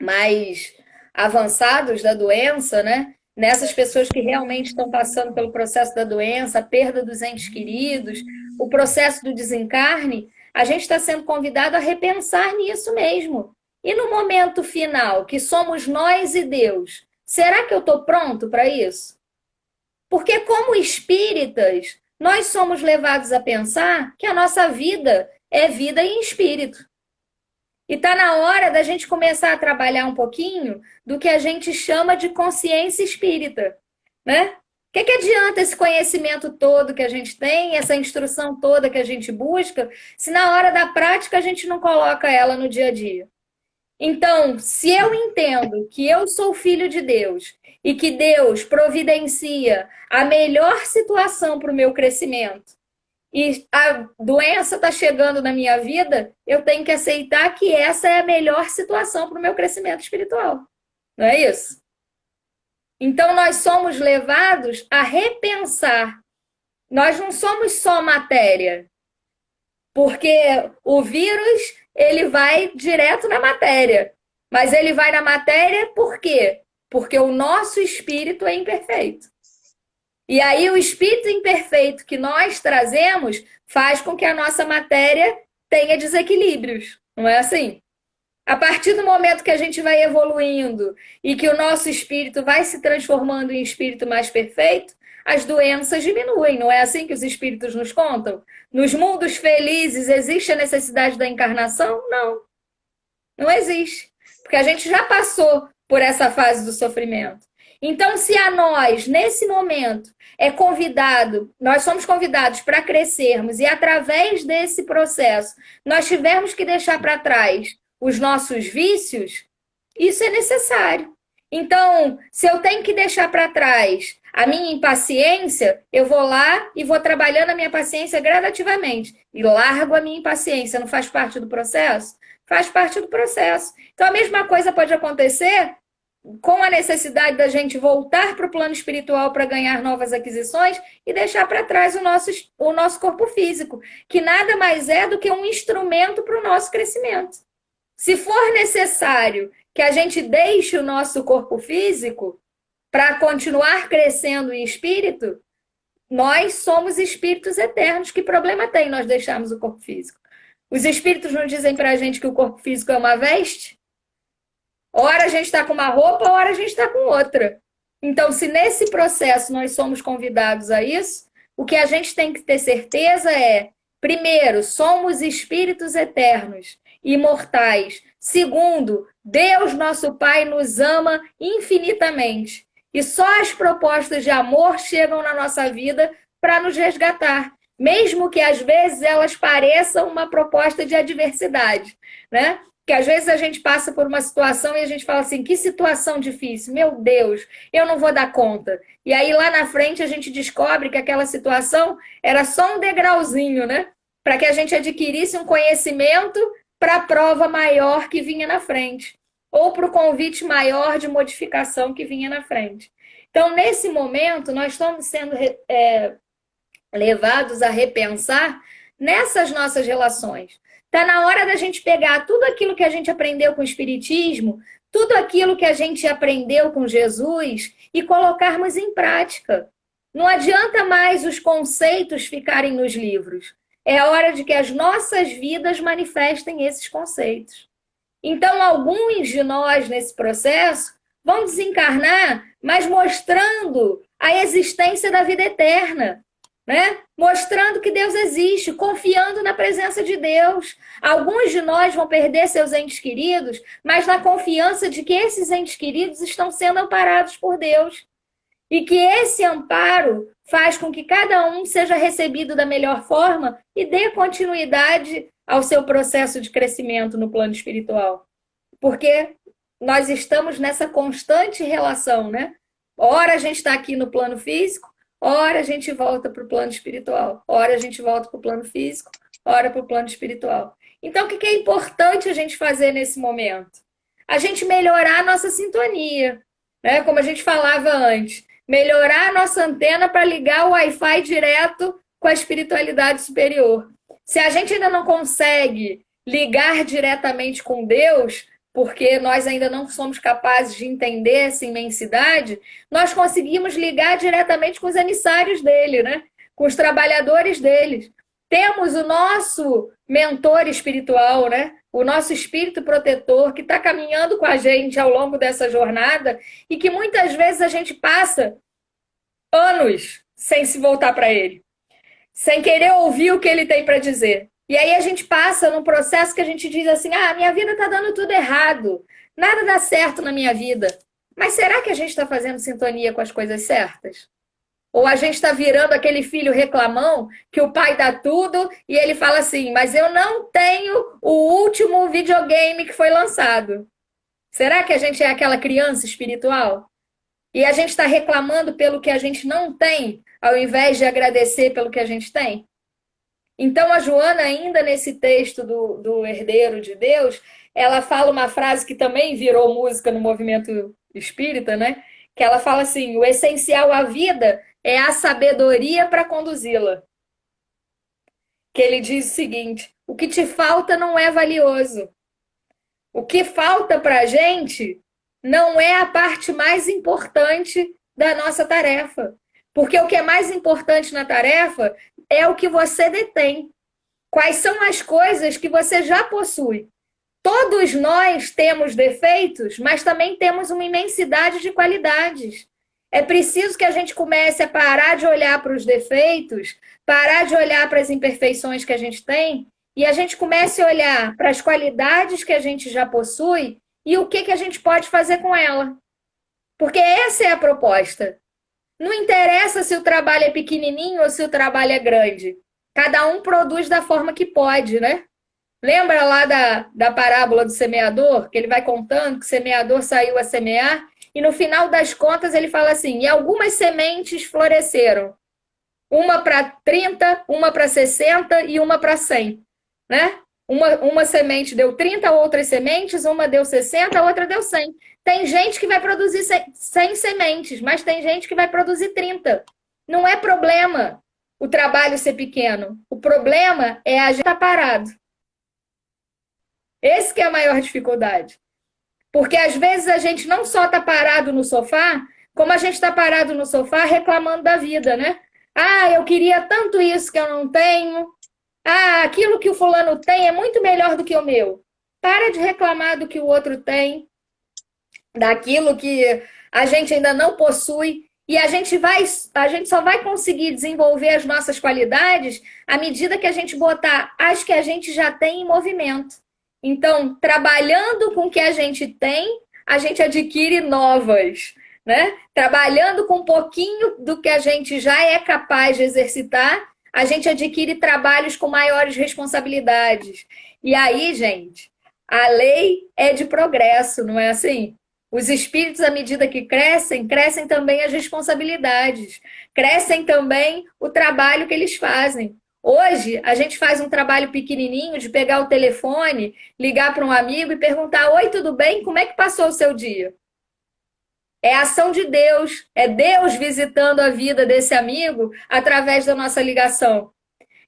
mais avançados da doença, né? Nessas pessoas que realmente estão passando pelo processo da doença, a perda dos entes queridos, o processo do desencarne, a gente está sendo convidado a repensar nisso mesmo. E no momento final, que somos nós e Deus, será que eu estou pronto para isso? Porque como espíritas, nós somos levados a pensar que a nossa vida é vida em espírito. E está na hora da gente começar a trabalhar um pouquinho do que a gente chama de consciência espírita, né? O que adianta esse conhecimento todo que a gente tem, essa instrução toda que a gente busca, se na hora da prática a gente não coloca ela no dia a dia? Então, se eu entendo que eu sou filho de Deus e que Deus providencia a melhor situação para o meu crescimento, e a doença está chegando na minha vida, eu tenho que aceitar que essa é a melhor situação para o meu crescimento espiritual. Não é isso? Então, nós somos levados a repensar. Nós não somos só matéria. Porque o vírus, ele vai direto na matéria. Mas ele vai na matéria por quê? Porque o nosso espírito é imperfeito. E aí o espírito imperfeito que nós trazemos faz com que a nossa matéria tenha desequilíbrios. Não é assim? A partir do momento que a gente vai evoluindo e que o nosso espírito vai se transformando em espírito mais perfeito, as doenças diminuem. Não é assim que os espíritos nos contam? Nos mundos felizes existe a necessidade da encarnação? Não. Não existe. Porque a gente já passou por essa fase do sofrimento. Então, se a nós, nesse momento, nós somos convidados para crescermos e através desse processo nós tivermos que deixar para trás os nossos vícios, isso é necessário. Então, se eu tenho que deixar para trás a minha impaciência, eu vou lá e vou trabalhando a minha paciência gradativamente. E largo a minha impaciência. Não faz parte do processo? Faz parte do processo. Então, a mesma coisa pode acontecer com a necessidade da gente voltar para o plano espiritual para ganhar novas aquisições e deixar para trás o nosso corpo físico, que nada mais é do que um instrumento para o nosso crescimento. Se for necessário que a gente deixe o nosso corpo físico para continuar crescendo em espírito, nós somos espíritos eternos. Que problema tem nós deixarmos o corpo físico? Os espíritos não dizem para a gente que o corpo físico é uma veste? Ora a gente está com uma roupa, ora a gente está com outra. Então, se nesse processo nós somos convidados a isso, o que a gente tem que ter certeza é, primeiro, somos espíritos eternos, imortais. Segundo, Deus, nosso Pai, nos ama infinitamente. E só as propostas de amor chegam na nossa vida para nos resgatar. Mesmo que às vezes elas pareçam uma proposta de adversidade, né? Que às vezes a gente passa por uma situação e a gente fala assim, que situação difícil, meu Deus, eu não vou dar conta. E aí lá na frente a gente descobre que aquela situação era só um degrauzinho, né? Para que a gente adquirisse um conhecimento para a prova maior que vinha na frente. Ou para o convite maior de modificação que vinha na frente. Então, nesse momento, nós estamos sendo levados a repensar nessas nossas relações. Está na hora da gente pegar tudo aquilo que a gente aprendeu com o Espiritismo, tudo aquilo que a gente aprendeu com Jesus e colocarmos em prática. Não adianta mais os conceitos ficarem nos livros. É a hora de que as nossas vidas manifestem esses conceitos. Então, alguns de nós, nesse processo, vão desencarnar, mas mostrando a existência da vida eterna. Né? Mostrando que Deus existe, confiando na presença de Deus. Alguns de nós vão perder seus entes queridos, mas na confiança de que esses entes queridos estão sendo amparados por Deus. E que esse amparo faz com que cada um seja recebido da melhor forma e dê continuidade ao seu processo de crescimento no plano espiritual. Porque nós estamos nessa constante relação, né? Ora a gente está aqui no plano físico, ora a gente volta para o plano espiritual. Ora a gente volta para o plano físico, ora para o plano espiritual. Então, o que é importante a gente fazer nesse momento? A gente melhorar a nossa sintonia, né? Como a gente falava antes. Melhorar a nossa antena para ligar o Wi-Fi direto com a espiritualidade superior. Se a gente ainda não consegue ligar diretamente com Deus, porque nós ainda não somos capazes de entender essa imensidade, nós conseguimos ligar diretamente com os emissários dele, né? Com os trabalhadores deles. Temos o nosso mentor espiritual, né? O nosso espírito protetor que está caminhando com a gente ao longo dessa jornada e que muitas vezes a gente passa anos sem se voltar para ele, sem querer ouvir o que ele tem para dizer. E aí a gente passa num processo que a gente diz assim, ah, minha vida está dando tudo errado, nada dá certo na minha vida. Mas será que a gente está fazendo sintonia com as coisas certas? Ou a gente está virando aquele filho reclamão que o pai dá tudo e ele fala assim, mas eu não tenho o último videogame que foi lançado. Será que a gente é aquela criança espiritual? E a gente está reclamando pelo que a gente não tem, ao invés de agradecer pelo que a gente tem? Então, a Joana, ainda nesse texto do Herdeiro de Deus, ela fala uma frase que também virou música no movimento espírita, né? Que ela fala assim: o essencial à vida é a sabedoria para conduzi-la. Que ele diz o seguinte: o que te falta não é valioso. O que falta para a gente não é a parte mais importante da nossa tarefa. Porque o que é mais importante na tarefa é o que você detém. Quais são as coisas que você já possui? Todos nós temos defeitos, mas também temos uma imensidade de qualidades. É preciso que a gente comece a parar de olhar para os defeitos, parar de olhar para as imperfeições que a gente tem, e a gente comece a olhar para as qualidades que a gente já possui e o que a gente pode fazer com ela. Porque essa é a proposta. Não interessa se o trabalho é pequenininho ou se o trabalho é grande. Cada um produz da forma que pode, né? Lembra lá da parábola do semeador? Que ele vai contando que o semeador saiu a semear e no final das contas ele fala assim, e algumas sementes floresceram. Uma para 30, uma para 60 e uma para 100, né? Uma semente deu 30 outras sementes, uma deu 60, a outra deu 100. Tem gente que vai produzir 100 sementes, mas tem gente que vai produzir 30. Não é problema o trabalho ser pequeno. O problema é a gente estar parado. Esse que é a maior dificuldade. Porque às vezes a gente não só está parado no sofá, como a gente está parado no sofá reclamando da vida, né? Ah, eu queria tanto isso que eu não tenho. Ah, aquilo que o fulano tem é muito melhor do que o meu. Para de reclamar do que o outro tem, daquilo que a gente ainda não possui. E a gente só vai conseguir desenvolver as nossas qualidades à medida que a gente botar as que a gente já tem em movimento. Então, trabalhando com o que a gente tem, a gente adquire novas, né? Trabalhando com um pouquinho do que a gente já é capaz de exercitar, a gente adquire trabalhos com maiores responsabilidades. E aí, gente, a lei é de progresso, não é assim? Os espíritos, à medida que crescem, crescem também as responsabilidades, crescem também o trabalho que eles fazem. Hoje, a gente faz um trabalho pequenininho de pegar o telefone, ligar para um amigo e perguntar: oi, tudo bem? Como é que passou o seu dia? É a ação de Deus, é Deus visitando a vida desse amigo através da nossa ligação.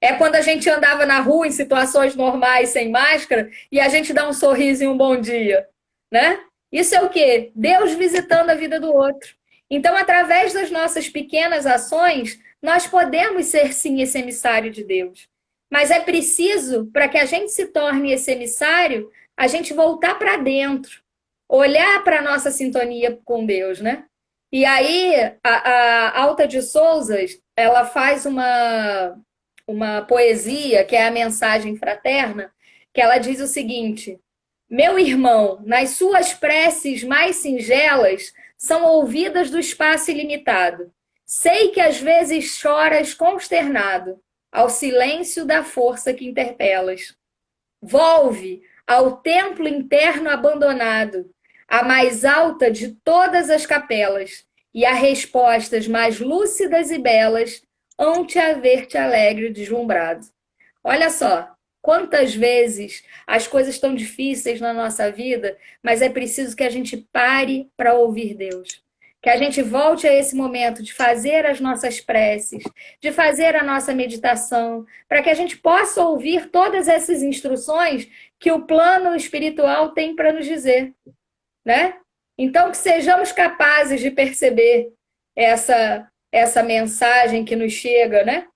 É quando a gente andava na rua em situações normais, sem máscara, e a gente dá um sorriso e um bom dia, né? Isso é o quê? Deus visitando a vida do outro. Então, através das nossas pequenas ações, nós podemos ser, sim, esse emissário de Deus. Mas é preciso, para que a gente se torne esse emissário, a gente voltar para dentro, olhar para a nossa sintonia com Deus, né? E aí, a Alta de Sousas, ela faz uma poesia, que é a Mensagem Fraterna, que ela diz o seguinte: meu irmão, nas suas preces mais singelas, são ouvidas do espaço ilimitado. Sei que às vezes choras consternado, ao silêncio da força que interpelas. Volve ao templo interno abandonado, a mais alta de todas as capelas, e há respostas mais lúcidas e belas hão te haver-te alegre e deslumbrado. Olha só, quantas vezes as coisas estão difíceis na nossa vida, mas é preciso que a gente pare para ouvir Deus. Que a gente volte a esse momento de fazer as nossas preces, de fazer a nossa meditação, para que a gente possa ouvir todas essas instruções que o plano espiritual tem para nos dizer, né? Então, que sejamos capazes de perceber essa mensagem que nos chega, né?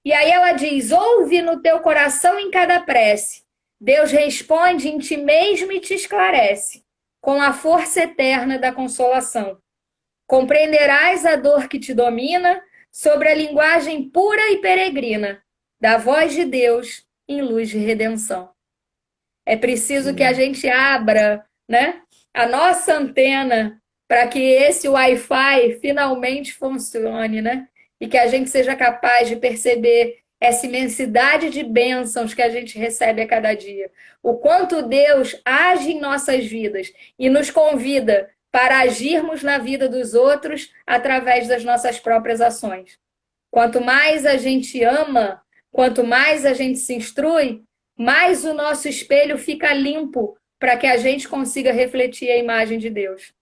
E aí ela diz: ouve no teu coração em cada prece. Deus responde em ti mesmo e te esclarece, com a força eterna da consolação. Compreenderás a dor que te domina sobre a linguagem pura e peregrina da voz de Deus, em luz de redenção. É preciso que a gente abra, né, a nossa antena para que esse Wi-Fi finalmente funcione, né? E que a gente seja capaz de perceber essa imensidade de bênçãos que a gente recebe a cada dia. O quanto Deus age em nossas vidas e nos convida para agirmos na vida dos outros através das nossas próprias ações. Quanto mais a gente ama, quanto mais a gente se instrui, mais o nosso espelho fica limpo para que a gente consiga refletir a imagem de Deus,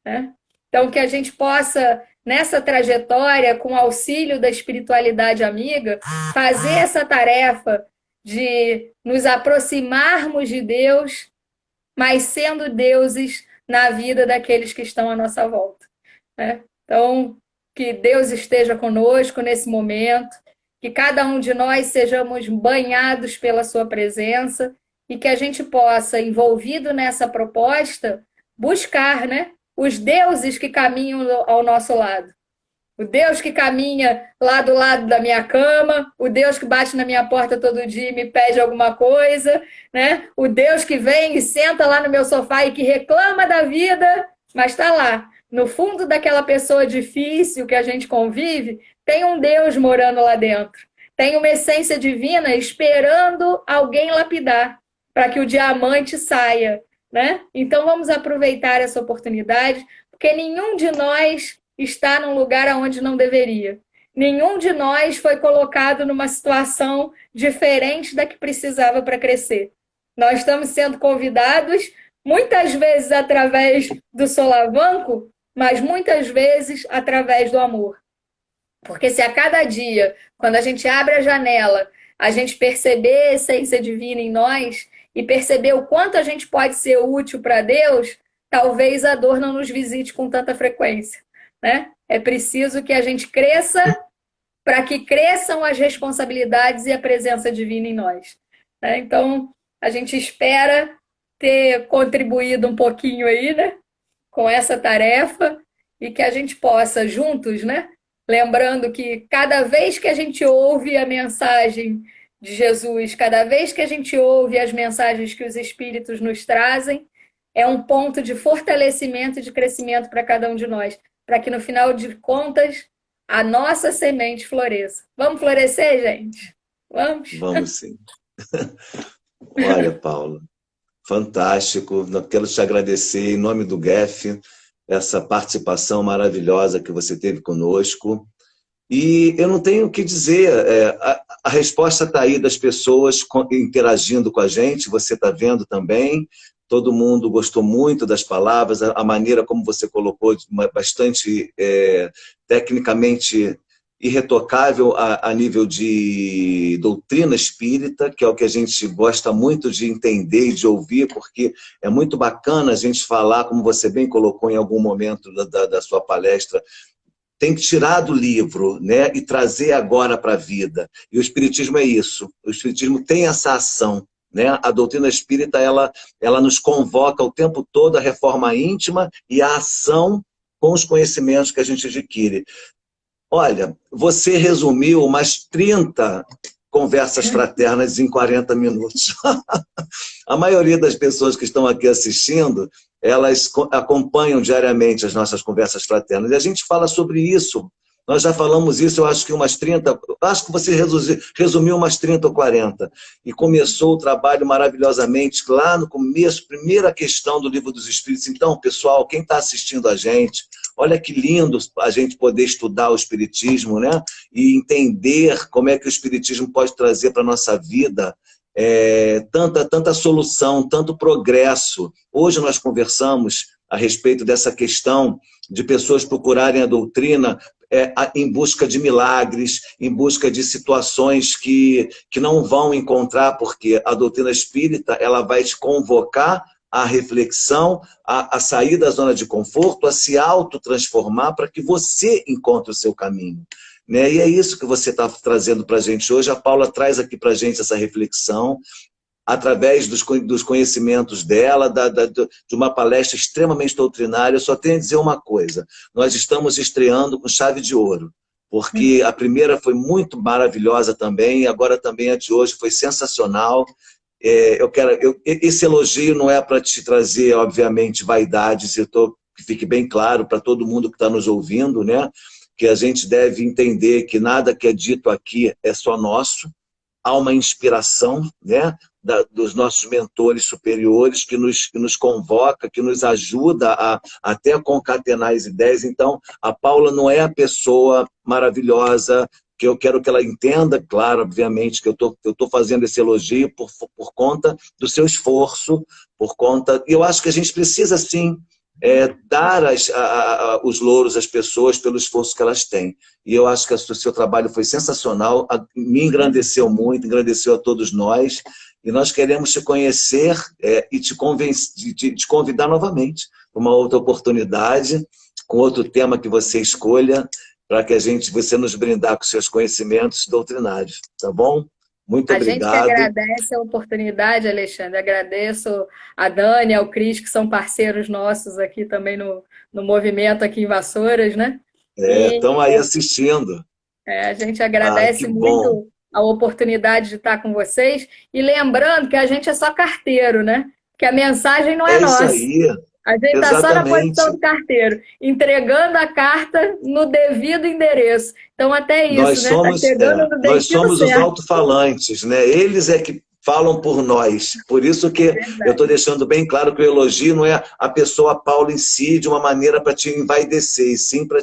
né? Então, que a gente possa, nessa trajetória, com o auxílio da espiritualidade amiga, fazer essa tarefa de nos aproximarmos de Deus, mas sendo deuses na vida daqueles que estão à nossa volta, né? Então, que Deus esteja conosco nesse momento, que cada um de nós sejamos banhados pela sua presença e que a gente possa, envolvido nessa proposta, buscar, né, os deuses que caminham ao nosso lado. O Deus que caminha lá do lado da minha cama, o Deus que bate na minha porta todo dia e me pede alguma coisa, né? O Deus que vem e senta lá no meu sofá e que reclama da vida, mas está lá. No fundo daquela pessoa difícil que a gente convive, tem um Deus morando lá dentro. Tem uma essência divina esperando alguém lapidar para que o diamante saia, né? Então vamos aproveitar essa oportunidade, porque nenhum de nós está num lugar onde não deveria. Nenhum de nós foi colocado numa situação diferente da que precisava para crescer. Nós estamos sendo convidados, muitas vezes através do solavanco, mas muitas vezes através do amor. Porque se a cada dia, quando a gente abre a janela, a gente perceber a essência divina em nós e perceber o quanto a gente pode ser útil para Deus, talvez a dor não nos visite com tanta frequência, né? É preciso que a gente cresça para que cresçam as responsabilidades e a presença divina em nós, né? Então, a gente espera ter contribuído um pouquinho aí, né, com essa tarefa e que a gente possa juntos, né, lembrando que cada vez que a gente ouve a mensagem de Jesus, cada vez que a gente ouve as mensagens que os Espíritos nos trazem, é um ponto de fortalecimento e de crescimento para cada um de nós, para que no final de contas a nossa semente floresça. Vamos florescer, gente? Vamos? Vamos sim. Olha, Paula, fantástico. Quero te agradecer em nome do GEF, essa participação maravilhosa que você teve conosco. E eu não tenho o que dizer, a resposta está aí das pessoas interagindo com a gente, você está vendo também. Todo mundo gostou muito das palavras, a maneira como você colocou, bastante tecnicamente irretocável a nível de doutrina espírita, que é o que a gente gosta muito de entender e de ouvir, porque é muito bacana a gente falar, como você bem colocou em algum momento da sua palestra, tem que tirar do livro, né, e trazer agora para a vida. E o Espiritismo é isso, o Espiritismo tem essa ação. Né? A doutrina espírita ela nos convoca o tempo todo à reforma íntima e à ação com os conhecimentos que a gente adquire. Olha, você resumiu umas 30 conversas fraternas em 40 minutos. A maioria das pessoas que estão aqui assistindo, elas acompanham diariamente as nossas conversas fraternas. E a gente fala sobre isso. Nós já falamos isso, eu acho que umas 30, acho que você resumiu umas 30 ou 40. E começou o trabalho maravilhosamente lá no começo, primeira questão do Livro dos Espíritos. Então, pessoal, quem está assistindo a gente, olha que lindo a gente poder estudar o Espiritismo, né? E entender como é que o Espiritismo pode trazer para a nossa vida tanta solução, tanto progresso. Hoje nós conversamos a respeito dessa questão de pessoas procurarem a doutrina em busca de milagres, em busca de situações que não vão encontrar, porque a doutrina espírita ela vai te convocar à reflexão, a sair da zona de conforto, a se autotransformar para que você encontre o seu caminho. Né? E é isso que você está trazendo para a gente hoje. A Paula traz aqui para a gente essa reflexão, através dos conhecimentos dela, de uma palestra extremamente doutrinária. Eu só tenho a dizer uma coisa, nós estamos estreando com chave de ouro. porque a primeira foi muito maravilhosa também, agora também a de hoje foi sensacional. Esse elogio não é para te trazer, obviamente, vaidades, que fique bem claro para todo mundo que está nos ouvindo, né? Que a gente deve entender que nada que é dito aqui é só nosso, há uma inspiração, né, dos nossos mentores superiores que nos convoca, que nos ajuda a até concatenar as ideias. Então, a Paula não é a pessoa maravilhosa, que eu quero que ela entenda, claro, obviamente, que eu tô fazendo esse elogio por conta do seu esforço, por conta... E eu acho que a gente precisa, sim, dar os louros às pessoas pelo esforço que elas têm. E eu acho que o seu trabalho foi sensacional, me engrandeceu muito, engrandeceu a todos nós, e nós queremos te conhecer e te convidar novamente para uma outra oportunidade, com outro tema que você escolha, para que você nos brindar com seus conhecimentos doutrinários, tá bom? Muito obrigado. A gente que agradece a oportunidade, Alexandre. Agradeço a Dani, ao Cris, que são parceiros nossos aqui também no movimento aqui em Vassouras, né? Estão aí assistindo. A gente agradece muito a oportunidade de estar com vocês. E lembrando que a gente é só carteiro, né? Que a mensagem não é nossa. Isso aí. A gente está só na posição do carteiro, entregando a carta no devido endereço. Então, até isso, nós somos os alto-falantes, né? Eles é que falam por nós. Por isso que eu estou deixando bem claro que o elogio não é a pessoa Paula em si, de uma maneira para te envaidecer, e sim para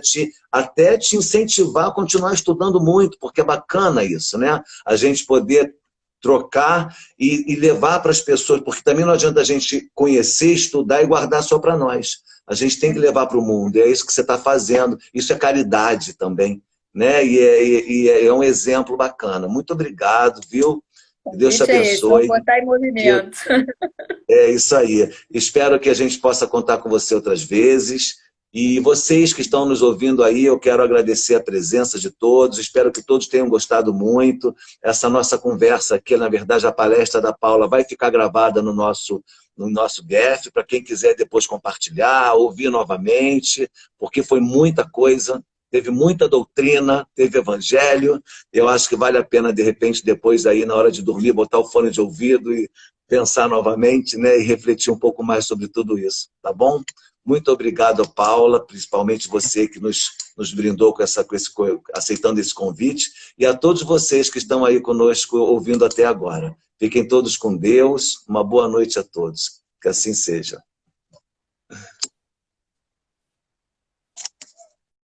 até te incentivar a continuar estudando muito, porque é bacana isso, né? A gente poder trocar e levar para as pessoas, porque também não adianta a gente conhecer, estudar e guardar só para nós. A gente tem que levar para o mundo, é isso que você está fazendo. Isso é caridade também, né? E é um exemplo bacana. Muito obrigado, viu? Deus te abençoe. Vamos botar em movimento. É isso aí. Espero que a gente possa contar com você outras vezes. E vocês que estão nos ouvindo aí, eu quero agradecer a presença de todos, espero que todos tenham gostado muito. Essa nossa conversa aqui, na verdade, a palestra da Paula vai ficar gravada no nosso GEF, para quem quiser depois compartilhar, ouvir novamente, porque foi muita coisa, teve muita doutrina, teve evangelho. Eu acho que vale a pena, de repente, depois aí, na hora de dormir, botar o fone de ouvido e pensar novamente, né, e refletir um pouco mais sobre tudo isso, tá bom? Muito obrigado, Paula, principalmente você que nos brindou aceitando esse convite, e a todos vocês que estão aí conosco ouvindo até agora. Fiquem todos com Deus, uma boa noite a todos. Que assim seja.